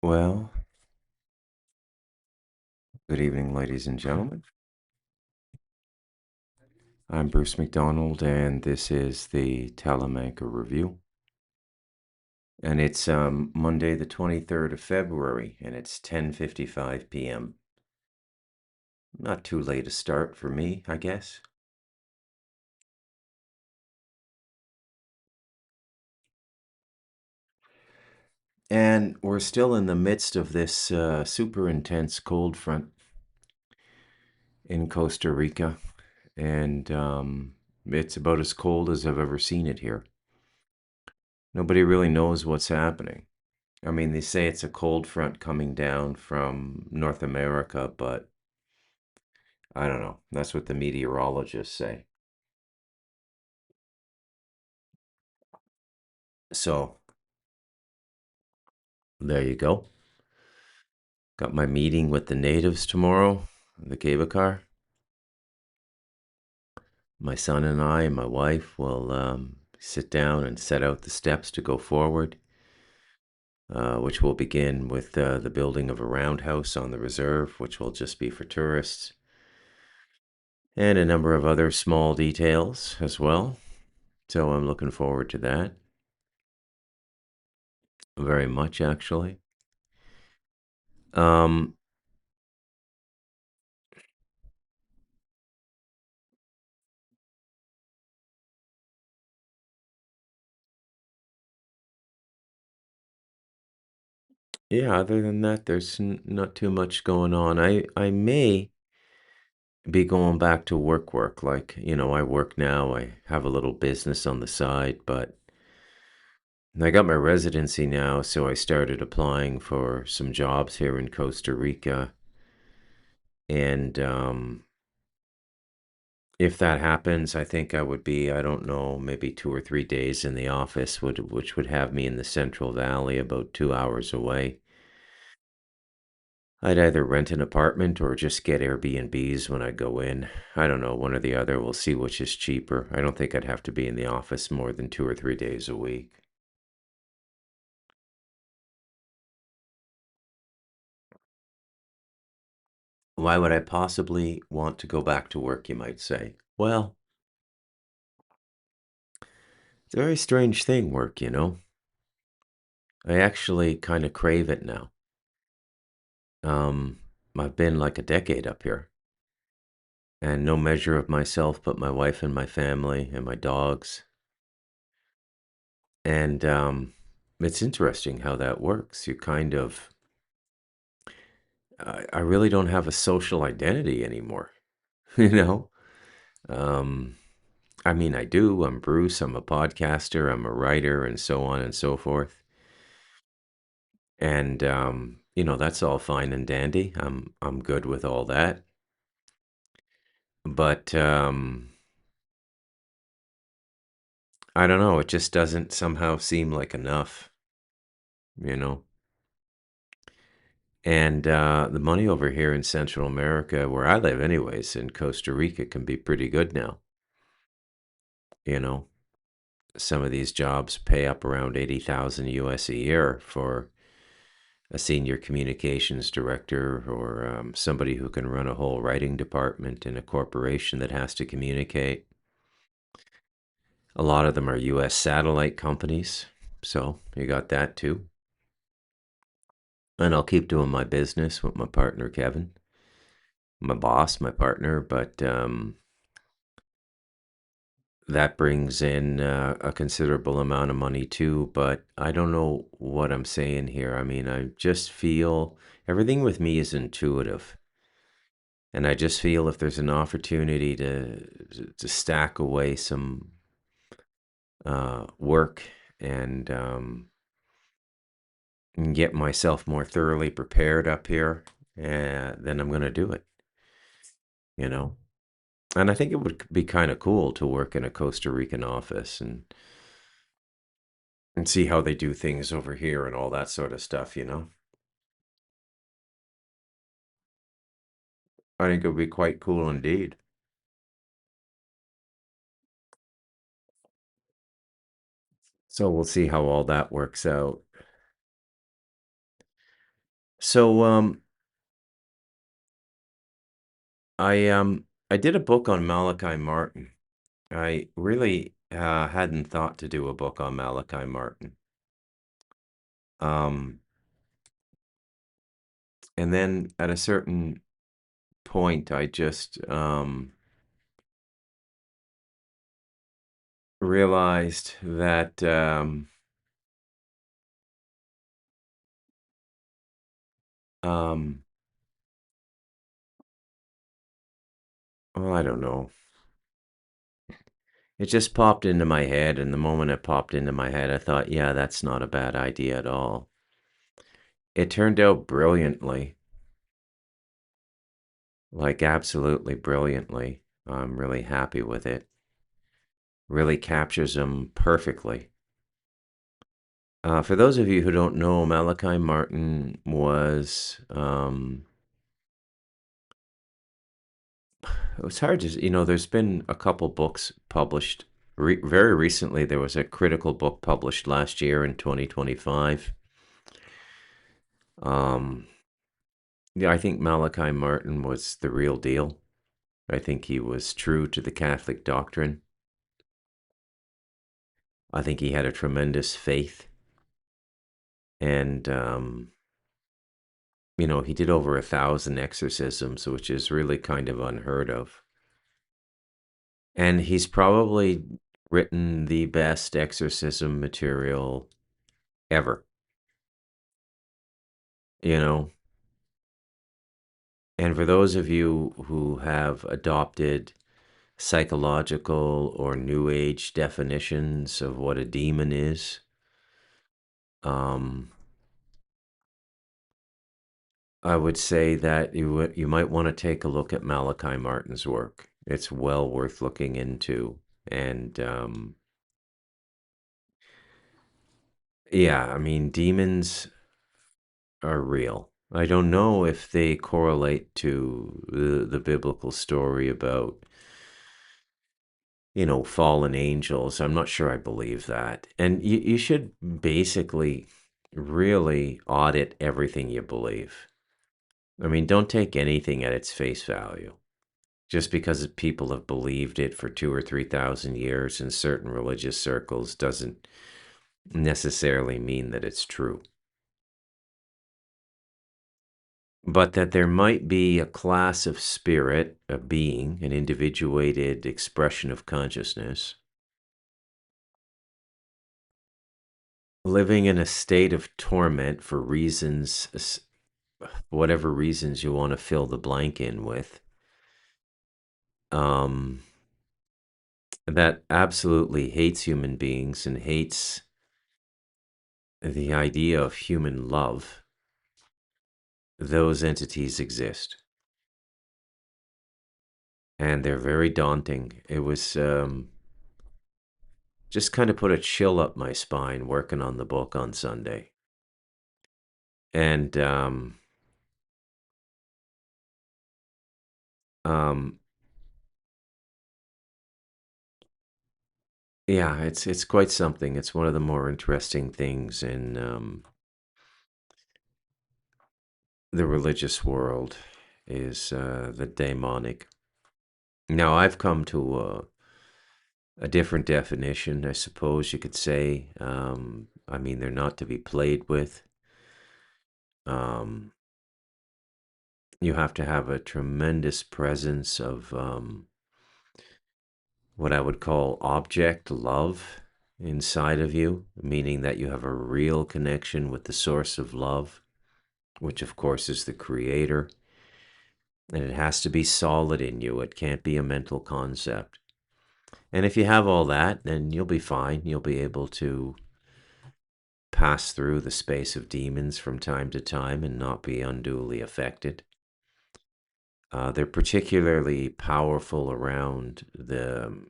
Well, good evening, ladies and gentlemen. I'm Bruce McDonald, and this is the Talamanca Review. And it's Monday, the 23rd of February, and it's 10:55 p.m. Not too late a start for me, I guess. And we're still in the midst of this super intense cold front in Costa Rica, and it's about as cold as I've ever seen it here. Nobody really knows what's happening. I mean, they say it's a cold front coming down from North America, but I don't know. That's what the meteorologists say. So there you go. Got my meeting with the natives tomorrow, the Kavakar. My son and I and my wife will sit down and set out the steps to go forward, which will begin with the building of a roundhouse on the reserve, which will just be for tourists, and a number of other small details as well. So I'm looking forward to that very much, actually. Um, yeah, other than that, there's not too much going on. I may be going back to work. Like, I work now. I have a little business on the side, but I got my residency now, so I started applying for some jobs here in Costa Rica. And if that happens, I think I would be, I don't know, maybe 2 or 3 days in the office, which would have me in the Central Valley, about 2 hours away. I'd either rent an apartment or just get Airbnbs when I go in. I don't know, one or the other. We'll see which is cheaper. I don't think I'd have to be in the office more than 2 or 3 days a week. Why would I possibly want to go back to work, you might say? Well, it's a very strange thing, work. I actually kind of crave it now. Um, I've been like a decade up here, and no measure of myself but my wife and my family and my dogs. And it's interesting how that works. You kind of I really don't have a social identity anymore, you know? Um, I mean, I do. I'm Bruce. I'm a podcaster. I'm a writer, and so on and so forth. And that's all fine and dandy. I'm good with all that. But I don't know. It just doesn't somehow seem like enough, you know? And the money over here in Central America, where I live, anyways, in Costa Rica, can be pretty good now, you know? Some of these jobs pay up around 80,000 US a year for a senior communications director or somebody who can run a whole writing department in a corporation that has to communicate. A lot of them are US satellite companies, so you got that too. And I'll keep doing my business with my partner Kevin, my boss, my partner, but that brings in a considerable amount of money too. But I don't know what I'm saying here. I mean, I just feel everything with me is intuitive. And I just feel if there's an opportunity to stack away some work and get myself more thoroughly prepared up here, then I'm going to do it, you know? And I think it would be kind of cool to work in a Costa Rican office and see how they do things over here and all that sort of stuff. I think it would be quite cool indeed. So we'll see how all that works out. So I did a book on Malachi Martin. I really hadn't thought to do a book on Malachi Martin. Um, and then at a certain point, I just realized that um, well, I don't know. It just popped into my head, and the moment it popped into my head, I thought, yeah, that's not a bad idea at all. It turned out brilliantly, like absolutely brilliantly. I'm really happy with it. Really captures him perfectly. For those of you who don't know, Malachi Martin was, it was hard to, there's been a couple books published. Very recently, there was a critical book published last year in 2025. Um, yeah, I think Malachi Martin was the real deal. I think he was true to the Catholic doctrine. I think he had a tremendous faith. And, he did over 1,000 exorcisms, which is really kind of unheard of. And he's probably written the best exorcism material ever, you know. And for those of you who have adopted psychological or new age definitions of what a demon is, um, I would say that you might want to take a look at Malachi Martin's work. It's well worth looking into. And yeah, I mean, demons are real. I don't know if they correlate to the biblical story about, fallen angels. I'm not sure I believe that. And you should basically really audit everything you believe. I mean, don't take anything at its face value. Just because people have believed it for 2 or 3 thousand years in certain religious circles doesn't necessarily mean that it's true. But that there might be a class of spirit, a being, an individuated expression of consciousness, living in a state of torment for reasons, whatever reasons you want to fill the blank in with, um, that absolutely hates human beings and hates the idea of human love. Those entities exist. And they're very daunting. It was just kind of put a chill up my spine working on the book on Sunday. And um, yeah, it's quite something. It's one of the more interesting things in the religious world is the demonic. Now, I've come to a different definition, I suppose you could say. I mean, they're not to be played with. Um, you have to have a tremendous presence of what I would call object love inside of you, meaning that you have a real connection with the source of love, which of course is the creator. And it has to be solid in you. It can't be a mental concept. And if you have all that, then you'll be fine. You'll be able to pass through the space of demons from time to time and not be unduly affected. They're particularly powerful around the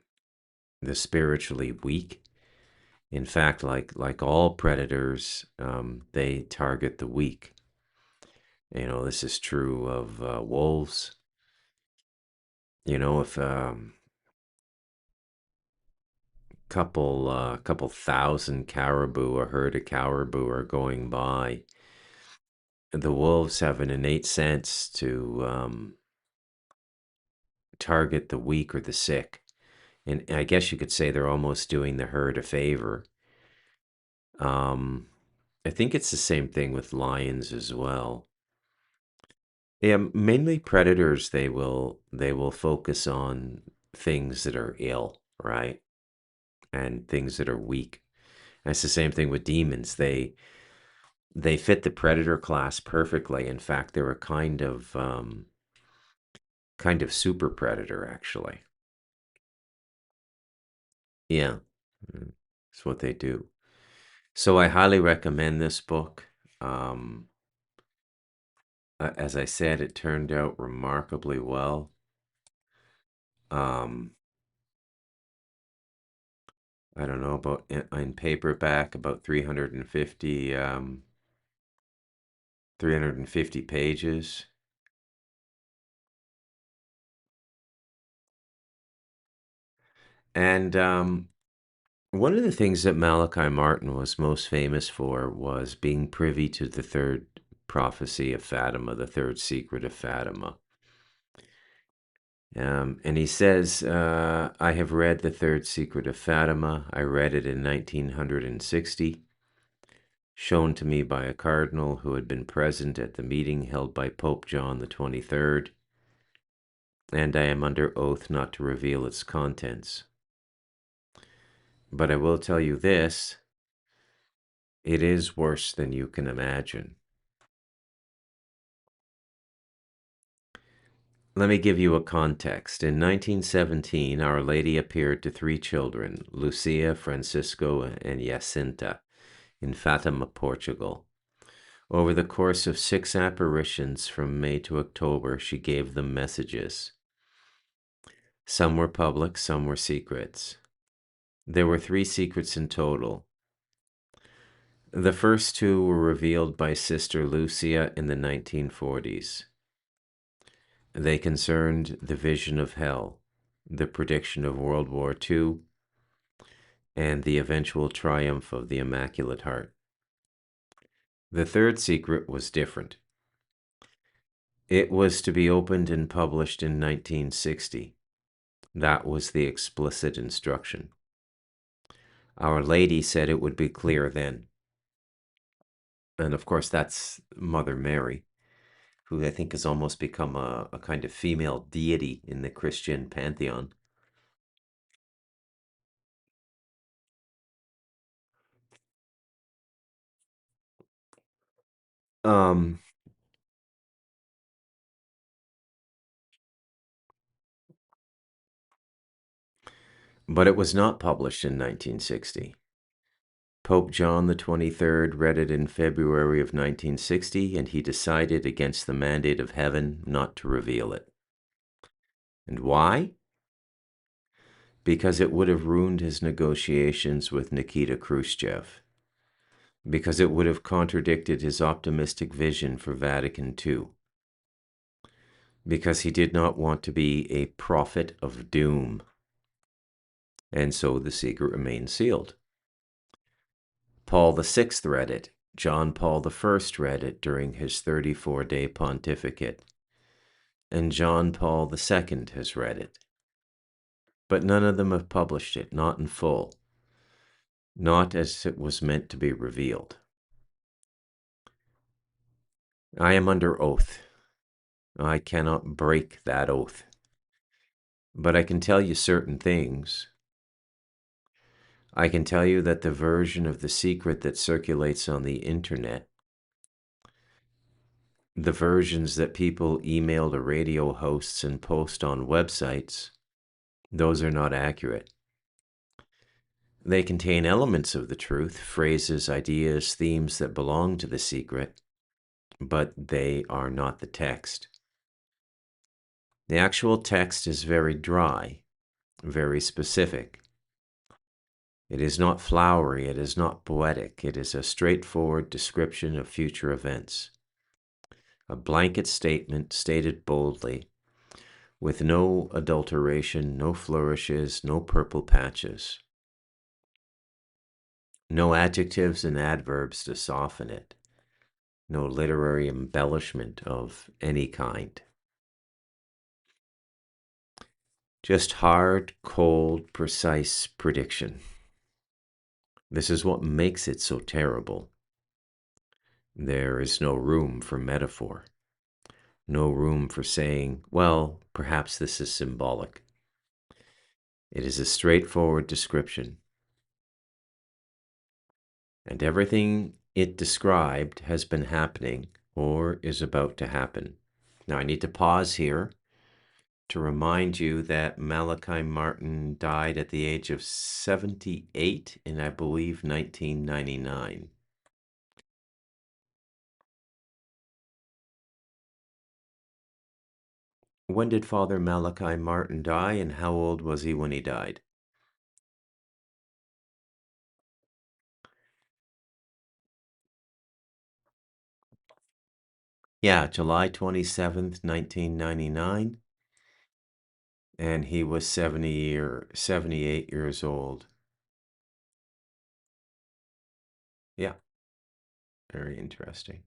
spiritually weak. In fact, like all predators, they target the weak. This is true of wolves. If couple thousand caribou, a herd of caribou are going by, the wolves have an innate sense to target the weak or the sick. And I guess you could say they're almost doing the herd a favor. Um, I think it's the same thing with lions as well. Yeah, mainly predators, they will focus on things that are ill, right? And things that are weak. That's the same thing with demons. They fit the predator class perfectly. In fact, they're a kind of super predator, actually. Yeah, that's what they do. So I highly recommend this book. Um, as I said, it turned out remarkably well. Um, I don't know about in paperback, about 350 pages. And one of the things that Malachi Martin was most famous for was being privy to the third prophecy of Fatima, the third secret of Fatima. And he says, I have read the third secret of Fatima. I read it in 1960, shown to me by a cardinal who had been present at the meeting held by Pope John the 23rd, and I am under oath not to reveal its contents. But I will tell you this, it is worse than you can imagine. Let me give you a context. In 1917, Our Lady appeared to 3 children, Lucia, Francisco, and Jacinta, in Fatima, Portugal. Over the course of 6 apparitions from May to October, she gave them messages. Some were public, some were secrets. There were 3 secrets in total. The first 2 were revealed by Sister Lucia in the 1940s. They concerned the vision of hell, the prediction of World War II, and the eventual triumph of the Immaculate Heart. The third secret was different. It was to be opened and published in 1960. That was the explicit instruction. Our Lady said it would be clear then. And of course, that's Mother Mary, who I think has almost become a kind of female deity in the Christian pantheon. Um, but it was not published in 1960. Pope John the 23rd read it in February of 1960, and he decided against the mandate of heaven not to reveal it. And why? Because it would have ruined his negotiations with Nikita Khrushchev. Because it would have contradicted his optimistic vision for Vatican II. Because he did not want to be a prophet of doom. And so the secret remained sealed. Paul VI read it. John Paul I read it during his 34-day pontificate. And John Paul II has read it. But none of them have published it, not in full, not as it was meant to be revealed. I am under oath. I cannot break that oath. But I can tell you certain things. I can tell you that the version of the secret that circulates on the internet, the versions that people email to radio hosts and post on websites, those are not accurate. They contain elements of the truth, phrases, ideas, themes that belong to the secret, but they are not the text. The actual text is very dry, very specific. It is not flowery, it is not poetic, it is a straightforward description of future events. A blanket statement stated boldly, with no adulteration, no flourishes, no purple patches. No adjectives and adverbs to soften it. no literary embellishment of any kind. Just hard, cold, precise prediction. This is what makes it so terrible. There is no room for metaphor, no room for saying, well, perhaps this is symbolic. It is a straightforward description. And everything it described has been happening or is about to happen. Now, I need to pause here to remind you that Malachi Martin died at the age of 78 in, I believe, 1999. When did Father Malachi Martin die, and how old was he when he died? Yeah, July 27th, 1999, and he was 78 years old. Yeah, very interesting.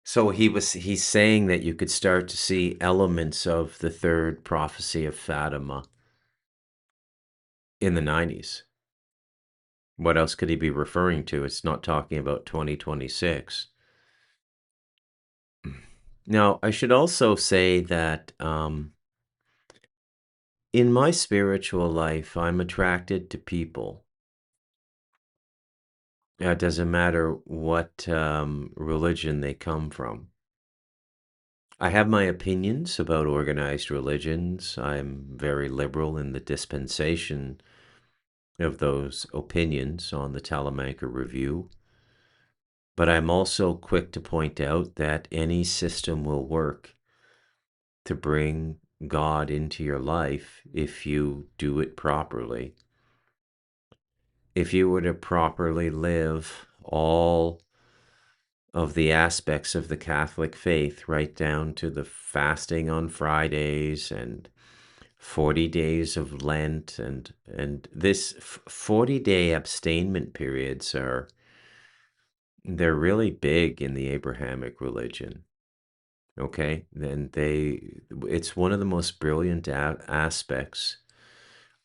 So he's saying that you could start to see elements of the third prophecy of Fatima in the 90s. What else could he be referring to? It's not talking about 2026. Now, I should also say that in my spiritual life, I'm attracted to people. It doesn't matter what religion they come from. I have my opinions about organized religions. I'm very liberal in the dispensation of those opinions on the Talamanca Review. But I'm also quick to point out that any system will work to bring God into your life if you do it properly. If you were to properly live all of the aspects of the Catholic faith, right down to the fasting on Fridays and 40 days of Lent, and this 40-day abstainment periods they're really big in the Abrahamic religion. Okay, then it's one of the most brilliant aspects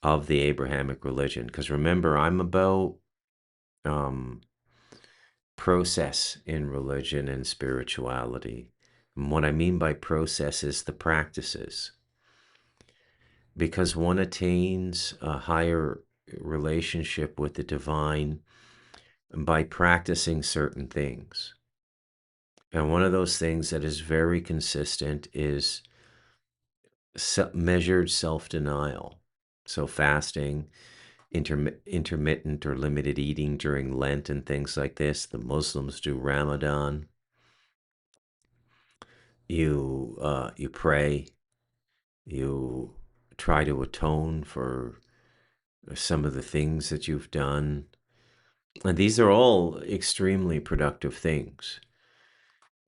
of the Abrahamic religion, because remember, I'm about um, process in religion and spirituality. And what I mean by process is the practices, because one attains a higher relationship with the divine by practicing certain things. And one of those things that is very consistent is measured self-denial. So fasting, intermittent or limited eating during Lent and things like this. The Muslims do Ramadan. You pray. You try to atone for some of the things that you've done. And these are all extremely productive things.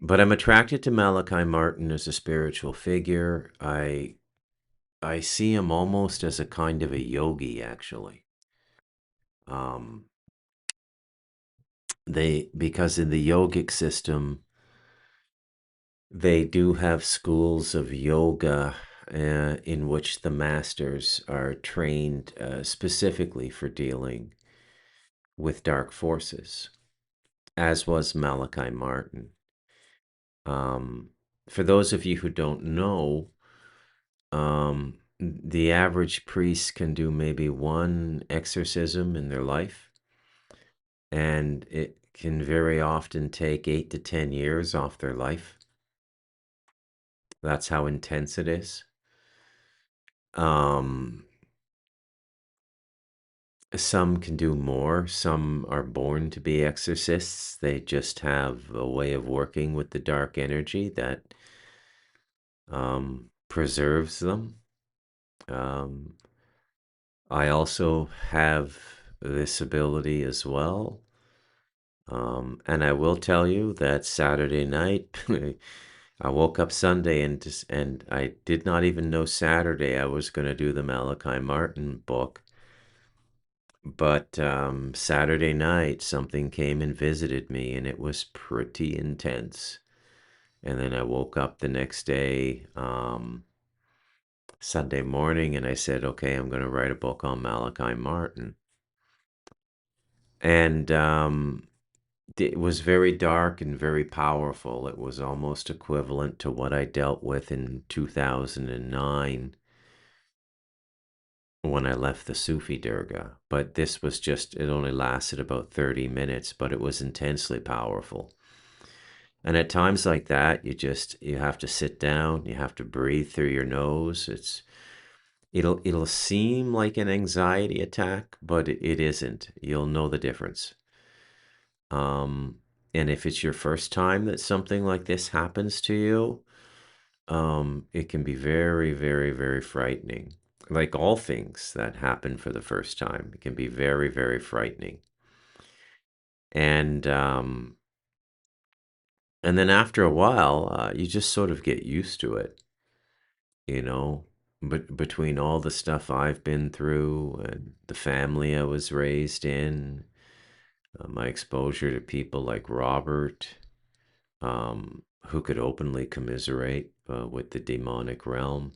But I'm attracted to Malachi Martin as a spiritual figure. I see him almost as a kind of a yogi, actually. Um, because in the yogic system, they do have schools of yoga in which the masters are trained specifically for dealing with dark forces, as was Malachi Martin. Um, for those of you who don't know, the average priest can do maybe one exorcism in their life, and it can very often take 8 to 10 years off their life. That's how intense it is. Um, some can do more. Some are born to be exorcists. They just have a way of working with the dark energy that preserves them. Um, I also have this ability as well. And I will tell you that Saturday night, I woke up Sunday and I did not even know Saturday I was going to do the Malachi Martin book. But Saturday night, something came and visited me, and it was pretty intense. And then I woke up the next day, Sunday morning, and I said, okay, I'm going to write a book on Malachi Martin. And it was very dark and very powerful. It was almost equivalent to what I dealt with in 2009 when I left the Sufi Durga. But this was just, it only lasted about 30 minutes, but it was intensely powerful. And at times like that, you have to sit down, you have to breathe through your nose. It'll seem like an anxiety attack, but it isn't. You'll know the difference. Um, and if it's your first time that something like this happens to you, it can be very, very, very frightening. Like all things that happen for the first time, it can be very, very frightening. And and then after a while, you just sort of get used to it, you know. But between all the stuff I've been through and the family I was raised in, my exposure to people like Robert, who could openly commiserate with the demonic realm,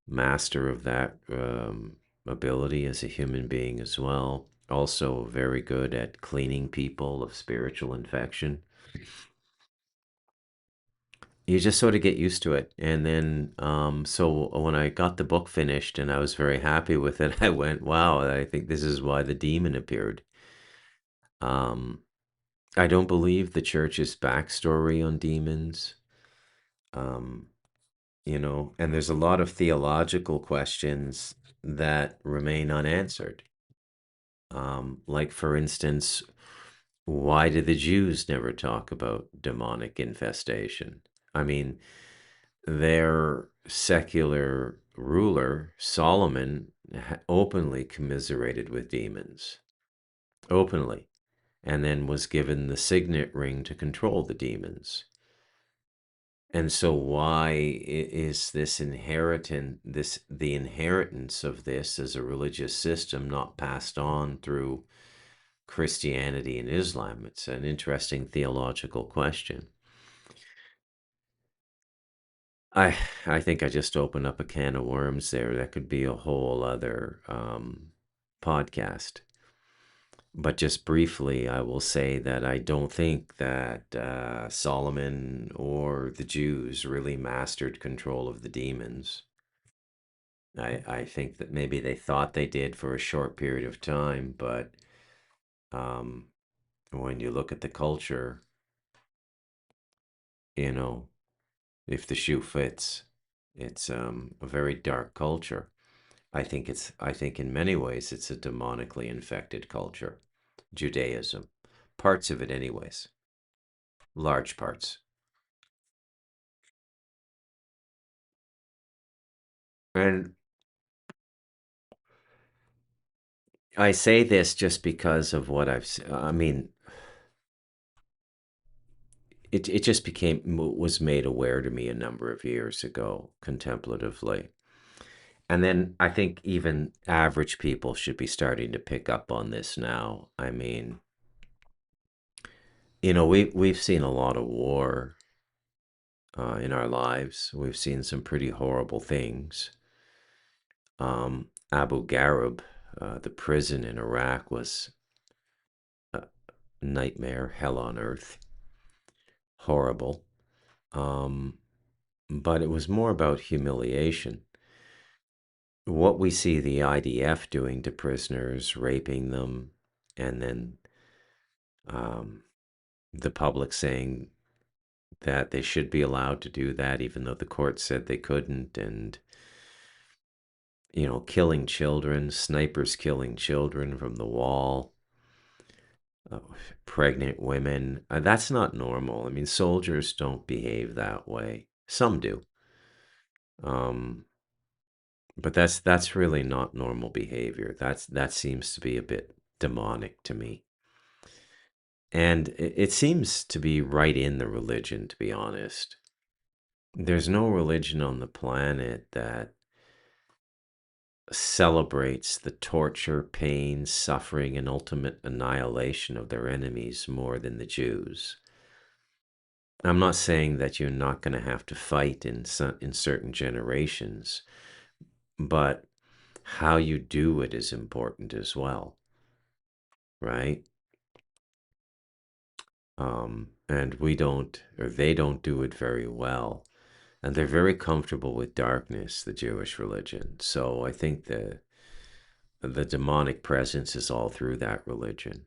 master of that ability as a human being as well. Also, very good at cleaning people of spiritual infection. You just sort of get used to it. And then, so when I got the book finished and I was very happy with it, I went, wow, I think this is why the demon appeared. Um, I don't believe the church's backstory on demons. Um, and there's a lot of theological questions that remain unanswered. Like, for instance, why did the Jews never talk about demonic infestation? I mean, their secular ruler, Solomon, openly commiserated with demons, openly, and then was given the signet ring to control the demons. And so why is this the inheritance of this as a religious system not passed on through Christianity and Islam? It's an interesting theological question. I I think I just opened up a can of worms there. That could be a whole other podcast. But just briefly, I will say that I don't think that Solomon or the Jews really mastered control of the demons. I think that maybe they thought they did for a short period of time, but um, when you look at the culture, you know, if the shoe fits, it's a very dark culture. I think in many ways it's a demonically infected culture, Judaism, parts of it anyways, large parts. And I say this just because of what I've seen. I mean, it just was made aware to me a number of years ago, contemplatively. And then I think even average people should be starting to pick up on this now. I mean, we've seen a lot of war in our lives. We've seen some pretty horrible things. Abu Ghraib, the prison in Iraq, was a nightmare, hell on earth, horrible. Um, but it was more about humiliation. What we see the IDF doing to prisoners, raping them, and then um, the public saying that they should be allowed to do that, even though the court said they couldn't, and killing children, snipers killing children from the wall, uh, pregnant women. That's not normal. I mean, soldiers don't behave that way. Some do. Um, but that's really not normal behavior. That seems to be a bit demonic to me. And it seems to be right in the religion, to be honest. There's no religion on the planet that celebrates the torture, pain, suffering, and ultimate annihilation of their enemies more than the Jews. I'm not saying that you're not going to have to fight in certain generations, but how you do it is important as well, right? And we don't, or they don't do it very well. And they're very comfortable with darkness, the Jewish religion. So I think the demonic presence is all through that religion.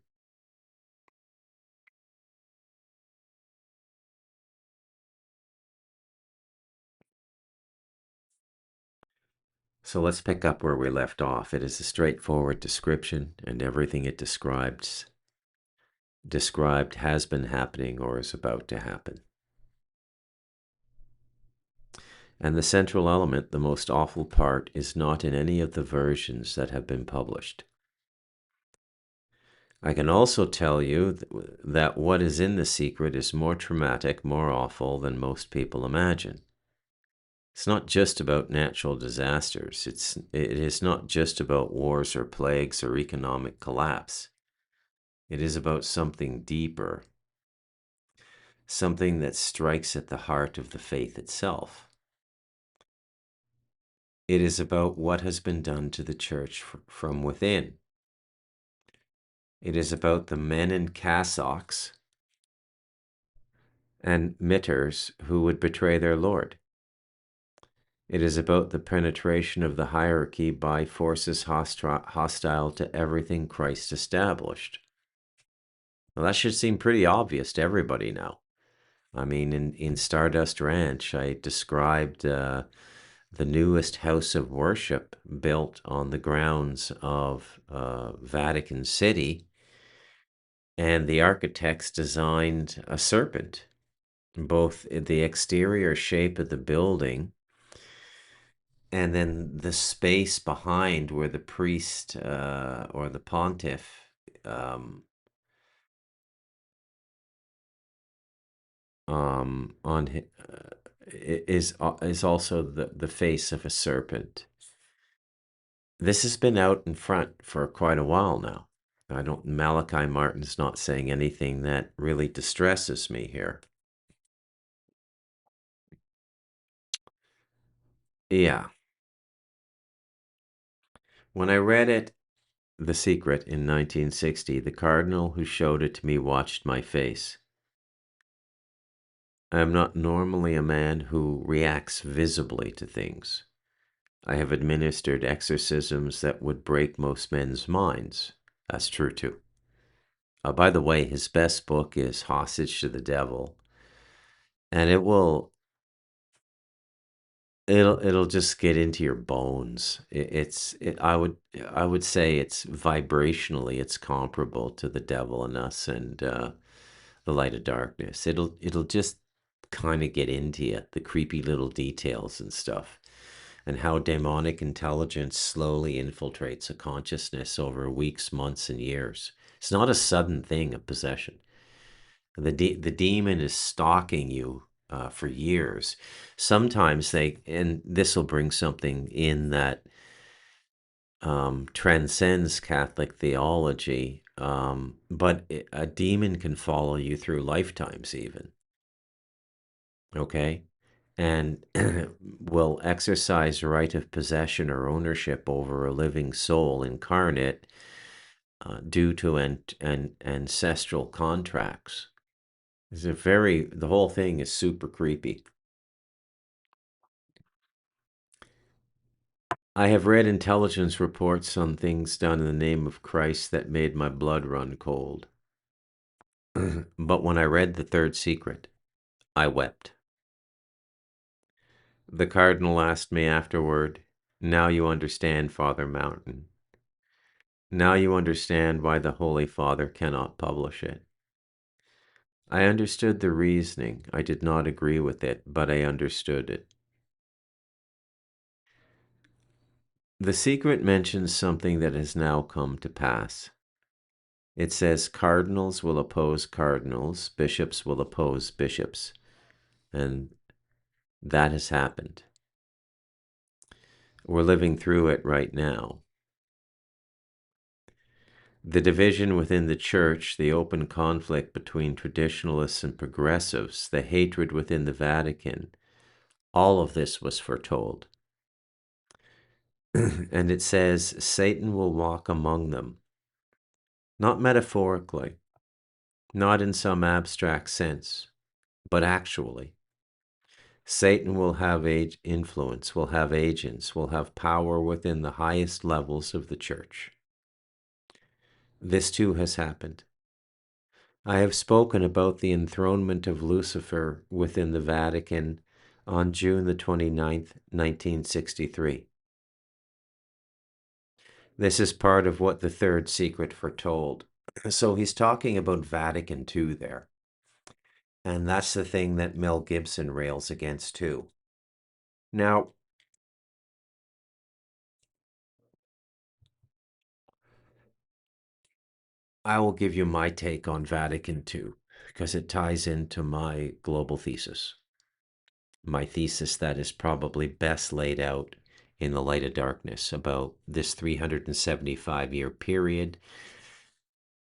So let's pick up where we left off. It is a straightforward description, and everything it described has been happening or is about to happen. And the central element, the most awful part, is not in any of the versions that have been published. I can also tell you that what is in the secret is more traumatic, more awful than most people imagine. It's not just about natural disasters. It is not just about wars or plagues or economic collapse. It is about something deeper, something that strikes at the heart of the faith itself. It is about what has been done to the church from within. It is about the men in cassocks and mitres who would betray their Lord. It is about the penetration of the hierarchy by forces hostile to everything Christ established. Well, that should seem pretty obvious to everybody now. I mean, in Stardust Ranch, I described the newest house of worship built on the grounds of Vatican City, and the architects designed a serpent. Both the exterior shape of the building and then the space behind where the priest or the pontiff is also the face of a serpent. This has been out in front for quite a while now. Malachi Martin's not saying anything that really distresses me here. Yeah. When I read it, The Secret, in 1960, the cardinal who showed it to me watched my face. I am not normally a man who reacts visibly to things. I have administered exorcisms that would break most men's minds. That's true too. By the way, his best book is Hostage to the Devil, and it'll just get into your bones. I would say it's vibrationally it's comparable to The Devil in Us and The Light of Darkness. It'll just kind of get into you, the creepy little details and stuff, and how demonic intelligence slowly infiltrates a consciousness over weeks, months, and years. It's not a sudden thing of possession. The demon is stalking you for years. Sometimes and this will bring something in that transcends Catholic theology, but a demon can follow you through lifetimes even. Okay? And will exercise right of possession or ownership over a living soul incarnate due to ancestral contracts. The whole thing is super creepy. I have read intelligence reports on things done in the name of Christ that made my blood run cold. But when I read The Third Secret, I wept. The cardinal asked me afterward, "Now you understand, Father Mountain. Now you understand why the Holy Father cannot publish it." I understood the reasoning. I did not agree with it, but I understood it. The secret mentions something that has now come to pass. It says cardinals will oppose cardinals, bishops will oppose bishops, and that has happened. We're living through it right now. The division within the church, the open conflict between traditionalists and progressives, the hatred within the Vatican, all of this was foretold. And it says Satan will walk among them, not metaphorically, not in some abstract sense, but actually. Satan will have influence, will have agents, will have power within the highest levels of the church. This too has happened. I have spoken about the enthronement of Lucifer within the Vatican on June the 29th, 1963. This is part of what the third secret foretold. So he's talking about Vatican II there. And that's the thing that Mel Gibson rails against too. Now, I will give you my take on Vatican II because it ties into my global thesis. My thesis that is probably best laid out in The Light of Darkness about this 375-year period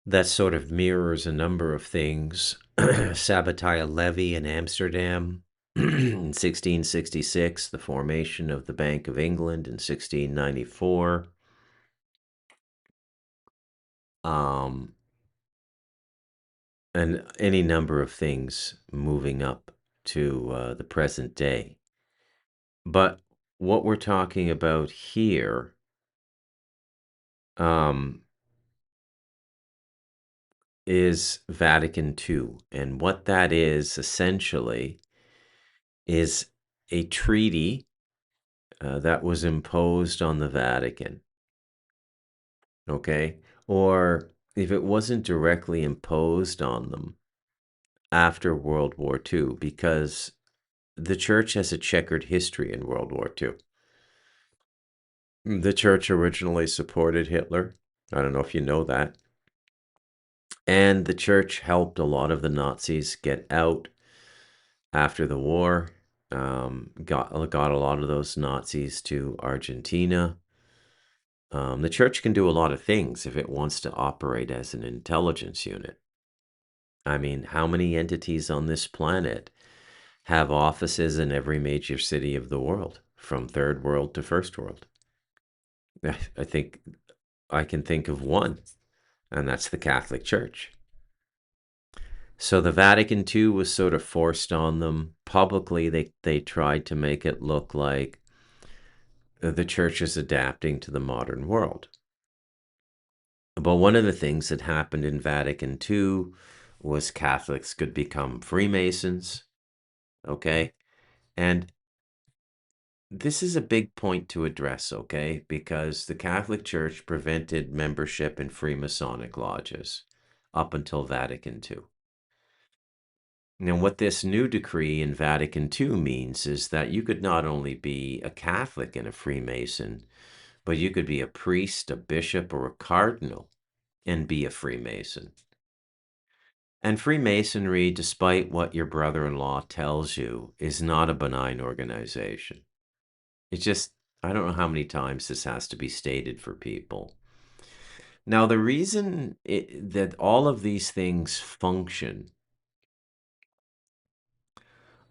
that sort of mirrors a number of things. Sabbatai Levy in Amsterdam in 1666, the formation of the Bank of England in 1694, and any number of things moving up to the present day. But what we're talking about here is Vatican II. And what that is essentially is a treaty that was imposed on the Vatican. Okay? Or if it wasn't directly imposed on them after World War II, because the church has a checkered history in World War II. The church originally supported Hitler. I don't know if you know that. And the church helped a lot of the Nazis get out after the war. Got a lot of those Nazis to Argentina. The church can do a lot of things if it wants to operate as an intelligence unit. I mean, how many entities on this planet have offices in every major city of the world, from third world to first world? I think I can think of one, and that's the Catholic Church. So the Vatican II was sort of forced on them. Publicly, they tried to make it look like the church is adapting to the modern world. But one of the things that happened in Vatican II was Catholics could become Freemasons, okay? And this is a big point to address, okay? Because the Catholic Church prevented membership in Freemasonic lodges up until Vatican II. Now, what this new decree in Vatican II means is that you could not only be a Catholic and a Freemason, but you could be a priest, a bishop, or a cardinal and be a Freemason. And Freemasonry, despite what your brother-in-law tells you, is not a benign organization. It's just, I don't know how many times this has to be stated for people. Now, the reason that all of these things function,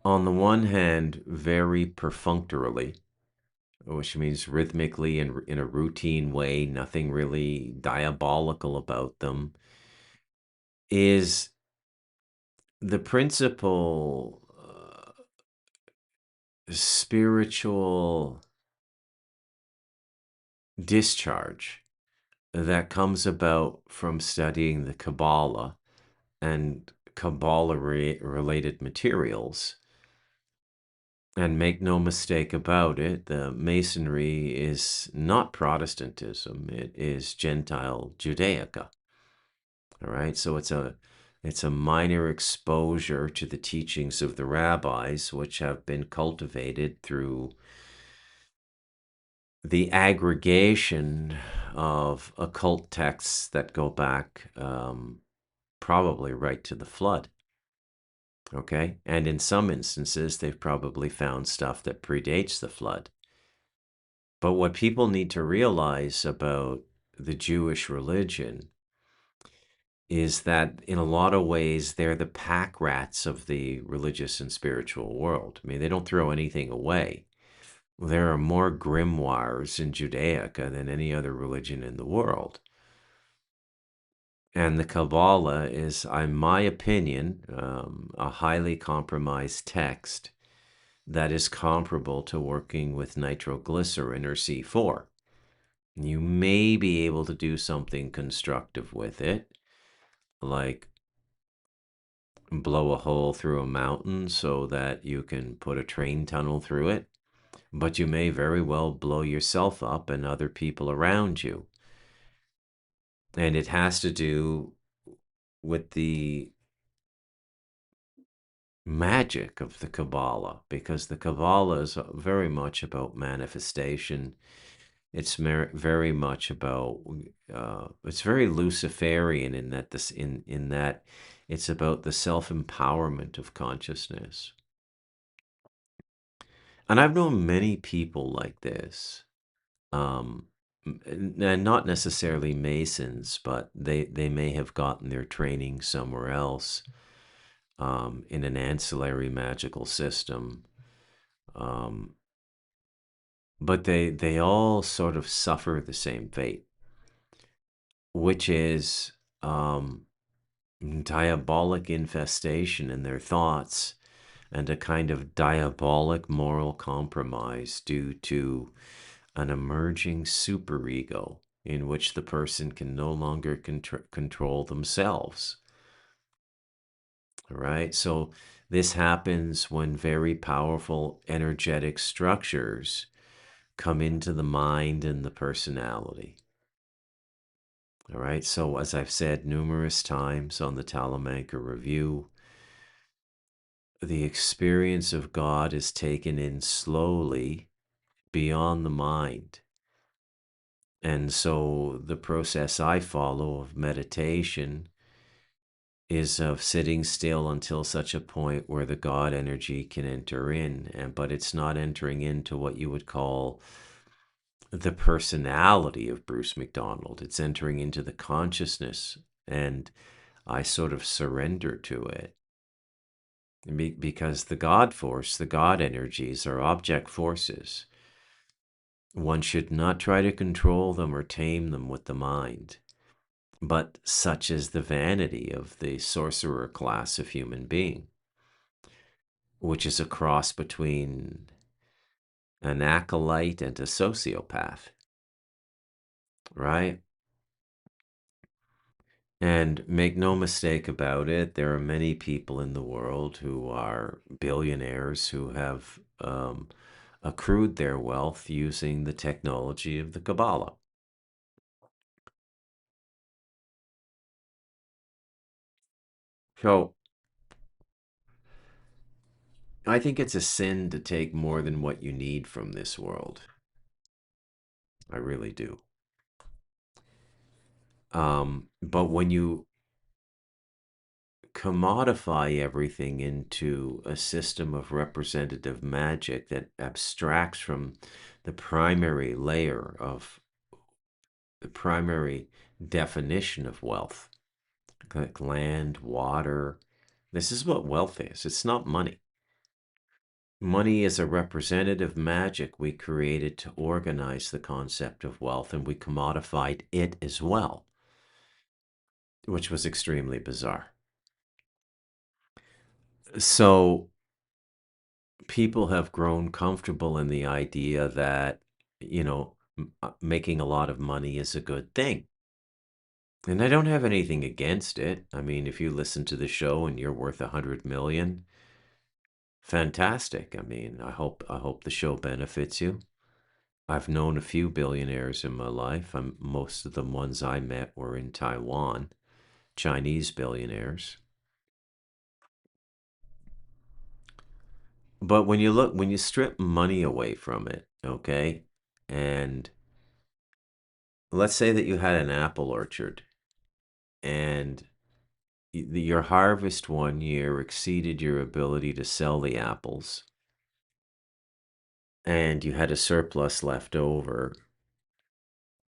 on the one hand, very perfunctorily, which means rhythmically and in a routine way, nothing really diabolical about them, is the principal spiritual discharge that comes about from studying the Kabbalah and Kabbalah related materials. And make no mistake about it, the Masonry is not Protestantism, it is Gentile Judaica. All right, so it's a minor exposure to the teachings of the rabbis, which have been cultivated through the aggregation of occult texts that go back probably right to the flood. Okay, and in some instances, they've probably found stuff that predates the flood. But what people need to realize about the Jewish religion is that in a lot of ways they're the pack rats of the religious and spiritual world. I mean, they don't throw anything away. There are more grimoires in Judaica than any other religion in the world. And the Kabbalah is, in my opinion, a highly compromised text that is comparable to working with nitroglycerin or C4. You may be able to do something constructive with it, like blow a hole through a mountain so that you can put a train tunnel through it, but you may very well blow yourself up and other people around you. And it has to do with the magic of the Kabbalah, because the Kabbalah is very much about manifestation. It's very much about it's very Luciferian in that in that it's about the self-empowerment of consciousness. And I've known many people like this, um, and not necessarily Masons, but they may have gotten their training somewhere else, in an ancillary magical system. Um, but they all sort of suffer the same fate, which is diabolic infestation in their thoughts and a kind of diabolic moral compromise due to an emerging superego in which the person can no longer control themselves. All right. So this happens when very powerful energetic structures come into the mind and the personality. All right. So, as I've said numerous times on the Talamanca Review, the experience of God is taken in slowly beyond the mind. And so, the process I follow of meditation is of sitting still until such a point where the God energy can enter in. But it's not entering into what you would call the personality of Bruce McDonald. It's entering into the consciousness, and I sort of surrender to it. Because the God force, the God energies are object forces. One should not try to control them or tame them with the mind. But such is the vanity of the sorcerer class of human being, which is a cross between an acolyte and a sociopath, right? And make no mistake about it, there are many people in the world who are billionaires who have accrued their wealth using the technology of the Kabbalah. So I think it's a sin to take more than what you need from this world. I really do. But when you commodify everything into a system of representative magic that abstracts from the primary layer of the primary definition of wealth, like land, water. This is what wealth is. It's not money. Money is a representative magic we created to organize the concept of wealth, and we commodified it as well, which was extremely bizarre. So people have grown comfortable in the idea that, making a lot of money is a good thing. And I don't have anything against it. I mean, if you listen to the show and you're worth 100 million, fantastic. I mean, I hope the show benefits you. I've known a few billionaires in my life. Most of the ones I met were in Taiwan, Chinese billionaires. But when you strip money away from it, okay, and let's say that you had an apple orchard and your harvest one year exceeded your ability to sell the apples. and you had a surplus left over,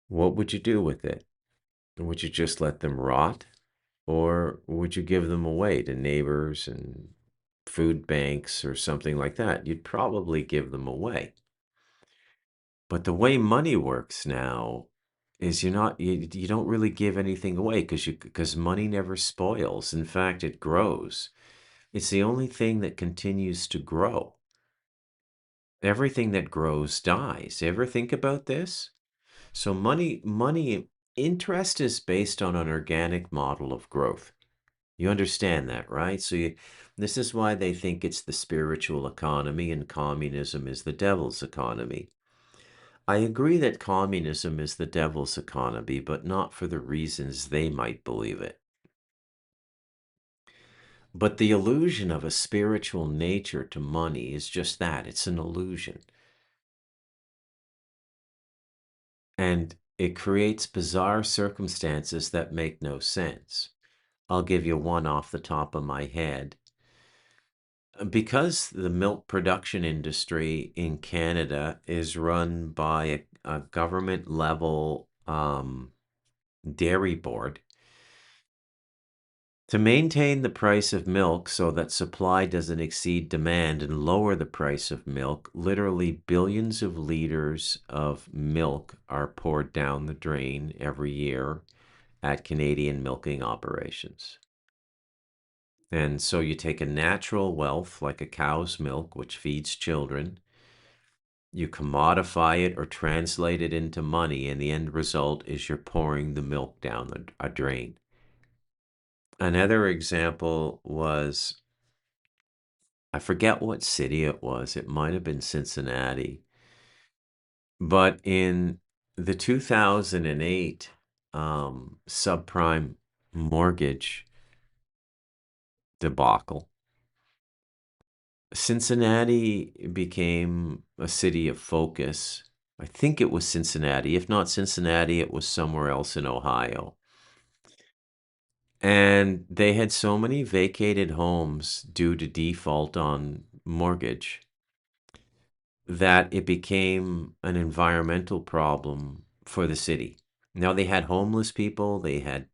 what would you do with it? Would you just let them rot? Or would you give them away to neighbors and food banks or something like that? You'd probably give them away. But the way money works now is you don't really give anything away because money never spoils. In fact, it grows. It's the only thing that continues to grow. Everything that grows dies. Ever think about this? So money interest is based on an organic model of growth. You understand that, right? This is why they think it's the spiritual economy and communism is the devil's economy. I agree that communism is the devil's economy, but not for the reasons they might believe it. But the illusion of a spiritual nature to money is just that, it's an illusion. And it creates bizarre circumstances that make no sense. I'll give you one off the top of my head. Because the milk production industry in Canada is run by a government level dairy board, to maintain the price of milk so that supply doesn't exceed demand and lower the price of milk, literally billions of liters of milk are poured down the drain every year at Canadian milking operations. And so you take a natural wealth like a cow's milk, which feeds children, you commodify it or translate it into money, and the end result is you're pouring the milk down a drain. Another example was, I forget what city it was. It might have been Cincinnati. But in the 2008 subprime mortgage debacle, Cincinnati became a city of focus. I think it was Cincinnati. If not Cincinnati, it was somewhere else in Ohio. And they had so many vacated homes due to default on mortgage that it became an environmental problem for the city. Now they had homeless people, they had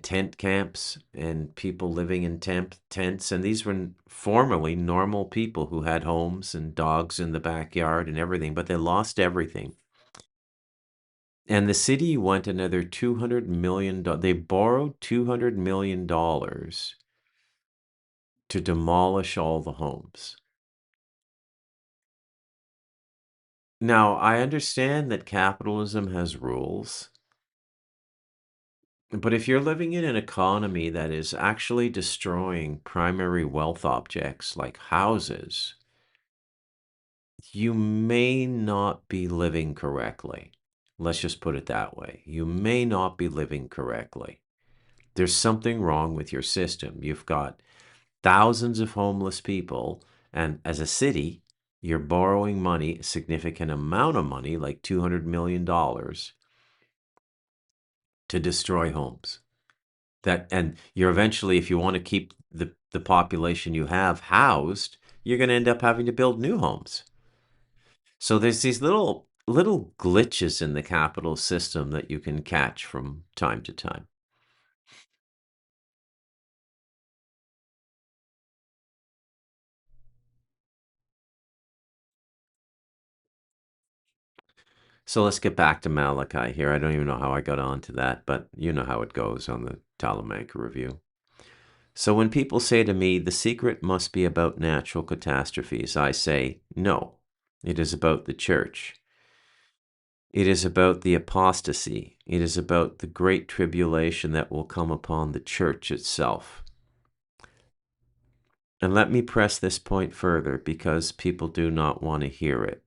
tent camps and people living in tents, and these were formerly normal people who had homes and dogs in the backyard and everything, but they lost everything. And the city went another $200 million. They borrowed $200 million to demolish all the homes. Now, I understand that capitalism has rules, but if you're living in an economy that is actually destroying primary wealth objects like houses, you may not be living correctly. Let's just put it that way. You may not be living correctly. There's something wrong with your system. You've got thousands of homeless people, and as a city, you're borrowing money, a significant amount of money, like $200 million, to destroy homes. And you're eventually, if you want to keep the population you have housed, you're going to end up having to build new homes. So there's these little glitches in the capital system that you can catch from time to time. So let's get back to Malachi here. I don't even know how I got onto that, but you know how it goes on the Talamanca Review. So when people say to me, the secret must be about natural catastrophes, I say, no, it is about the church. It is about the apostasy. It is about the great tribulation that will come upon the church itself. And let me press this point further because people do not want to hear it.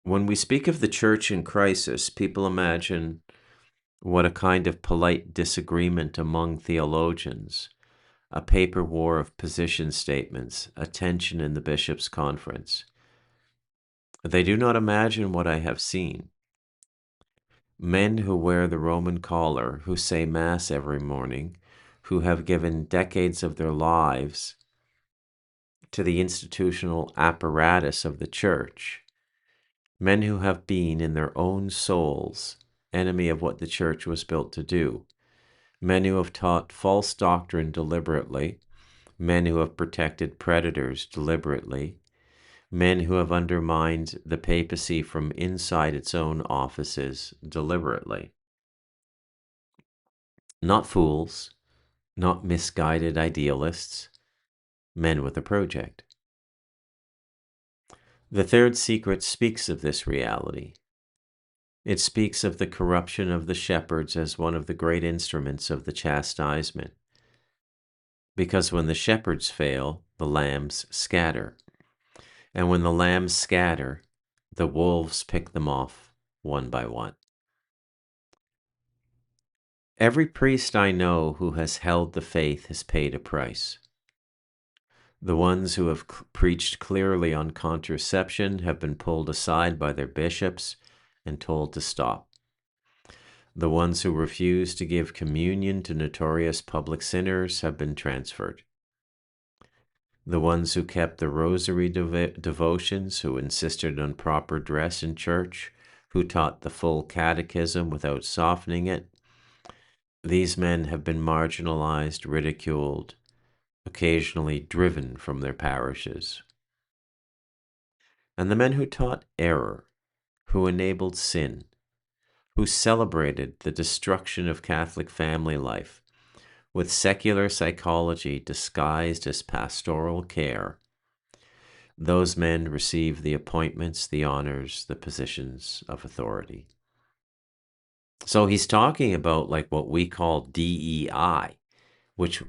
When we speak of the church in crisis, people imagine what a kind of polite disagreement among theologians, a paper war of position statements, a tension in the bishops' conference. They do not imagine what I have seen. Men who wear the Roman collar, who say Mass every morning, who have given decades of their lives to the institutional apparatus of the church, men who have been in their own souls enemy of what the church was built to do, men who have taught false doctrine deliberately, men who have protected predators deliberately, men who have undermined the papacy from inside its own offices deliberately. Not fools, not misguided idealists, men with a project. The third secret speaks of this reality. It speaks of the corruption of the shepherds as one of the great instruments of the chastisement. Because when the shepherds fail, the lambs scatter. And when the lambs scatter, the wolves pick them off one by one. Every priest I know who has held the faith has paid a price. The ones who have preached clearly on contraception have been pulled aside by their bishops and told to stop. The ones who refuse to give communion to notorious public sinners have been transferred. The ones who kept the rosary devotions, who insisted on proper dress in church, who taught the full catechism without softening it, these men have been marginalized, ridiculed, occasionally driven from their parishes. And the men who taught error, who enabled sin, who celebrated the destruction of Catholic family life with secular psychology disguised as pastoral care, those men receive the appointments, the honors, the positions of authority. So he's talking about like what we call DEI, which,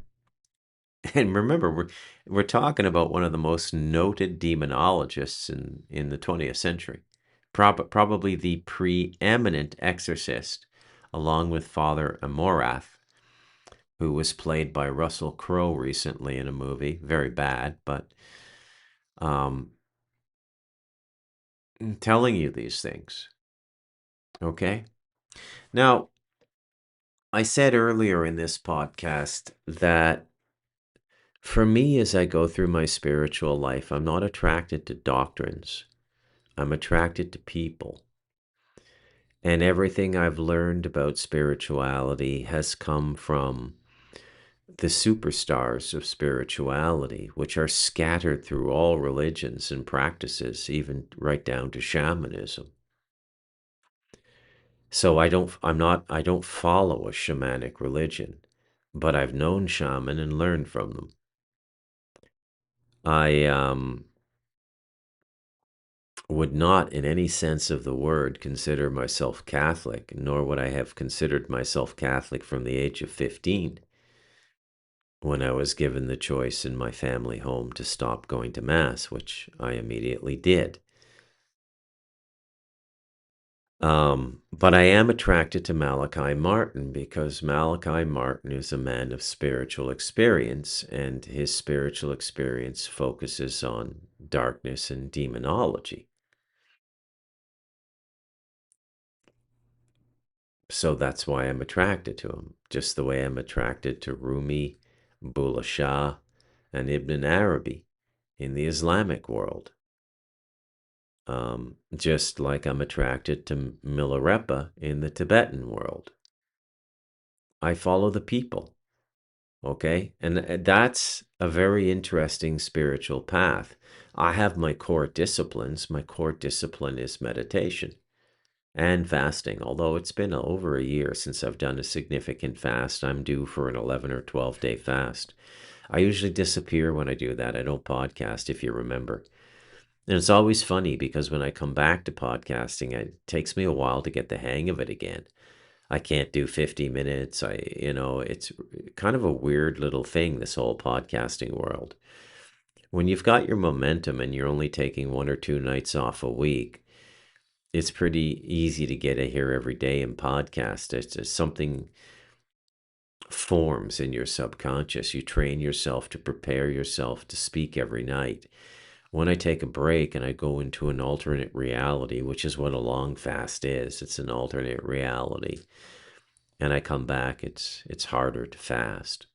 and remember, we're talking about one of the most noted demonologists in the 20th century, probably the preeminent exorcist, along with Father Amorath, who was played by Russell Crowe recently in a movie. Very bad, but I'm telling you these things. Okay? Now, I said earlier in this podcast that for me, as I go through my spiritual life, I'm not attracted to doctrines. I'm attracted to people. And everything I've learned about spirituality has come from the superstars of spirituality, which are scattered through all religions and practices, even right down to shamanism. So I don't follow a shamanic religion, but I've known shaman and learned from them. I would not, in any sense of the word, consider myself Catholic, nor would I have considered myself Catholic from the age of 15, when I was given the choice in my family home to stop going to Mass, which I immediately did. But I am attracted to Malachi Martin because Malachi Martin is a man of spiritual experience, and his spiritual experience focuses on darkness and demonology. So that's why I'm attracted to him, just the way I'm attracted to Rumi, Bulleh Shah, and Ibn Arabi in the Islamic world. Just like I'm attracted to Milarepa in the Tibetan world. I follow the people, okay? And that's a very interesting spiritual path. I have my core disciplines. My core discipline is meditation and fasting, although it's been over a year since I've done a significant fast. I'm due for an 11 or 12-day fast. I usually disappear when I do that. I don't podcast, if you remember. And it's always funny because when I come back to podcasting, it takes me a while to get the hang of it again. I can't do 50 minutes. It's kind of a weird little thing, this whole podcasting world. When you've got your momentum and you're only taking 1 or 2 nights off a week, it's pretty easy to get a here every day and podcast. It's just something forms in your subconscious. You train yourself to prepare yourself to speak every night. When I take a break and I go into an alternate reality, which is what a long fast is, it's an alternate reality, and I come back, it's harder to fast.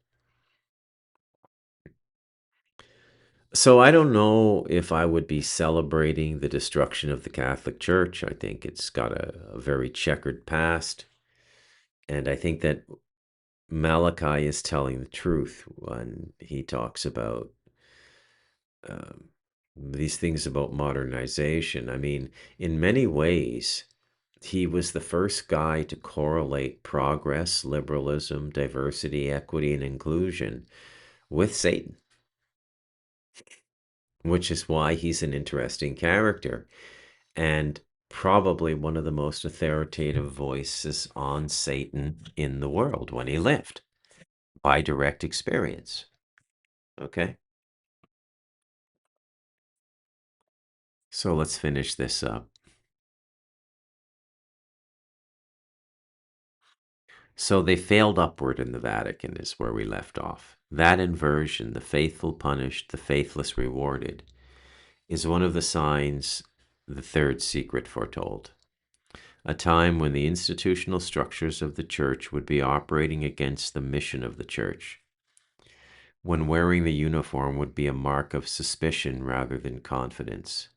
So I don't know if I would be celebrating the destruction of the Catholic Church. I think it's got a very checkered past. And I think that Malachi is telling the truth when he talks about um, these things about modernization. I mean, in many ways, he was the first guy to correlate progress, liberalism, diversity, equity, and inclusion with Satan, which is why he's an interesting character and probably one of the most authoritative voices on Satan in the world when he lived by direct experience. Okay, so let's finish this up. So they failed upward in the Vatican, is where we left off. That inversion, the faithful punished, the faithless rewarded, is one of the signs the third secret foretold. A time when the institutional structures of the church would be operating against the mission of the church, when wearing the uniform would be a mark of suspicion rather than confidence.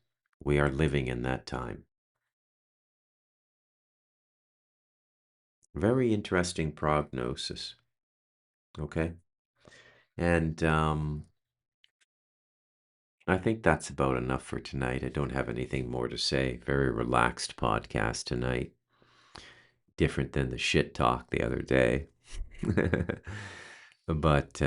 We are living in that time. Very interesting prognosis. Okay. And I think that's about enough for tonight. I don't have anything more to say. Very relaxed podcast tonight. Different than the shit talk the other day. But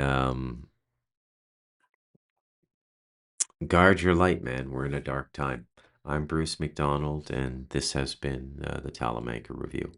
guard your light, man. We're in a dark time. I'm Bruce McDonald, and this has been the Talamanca Review.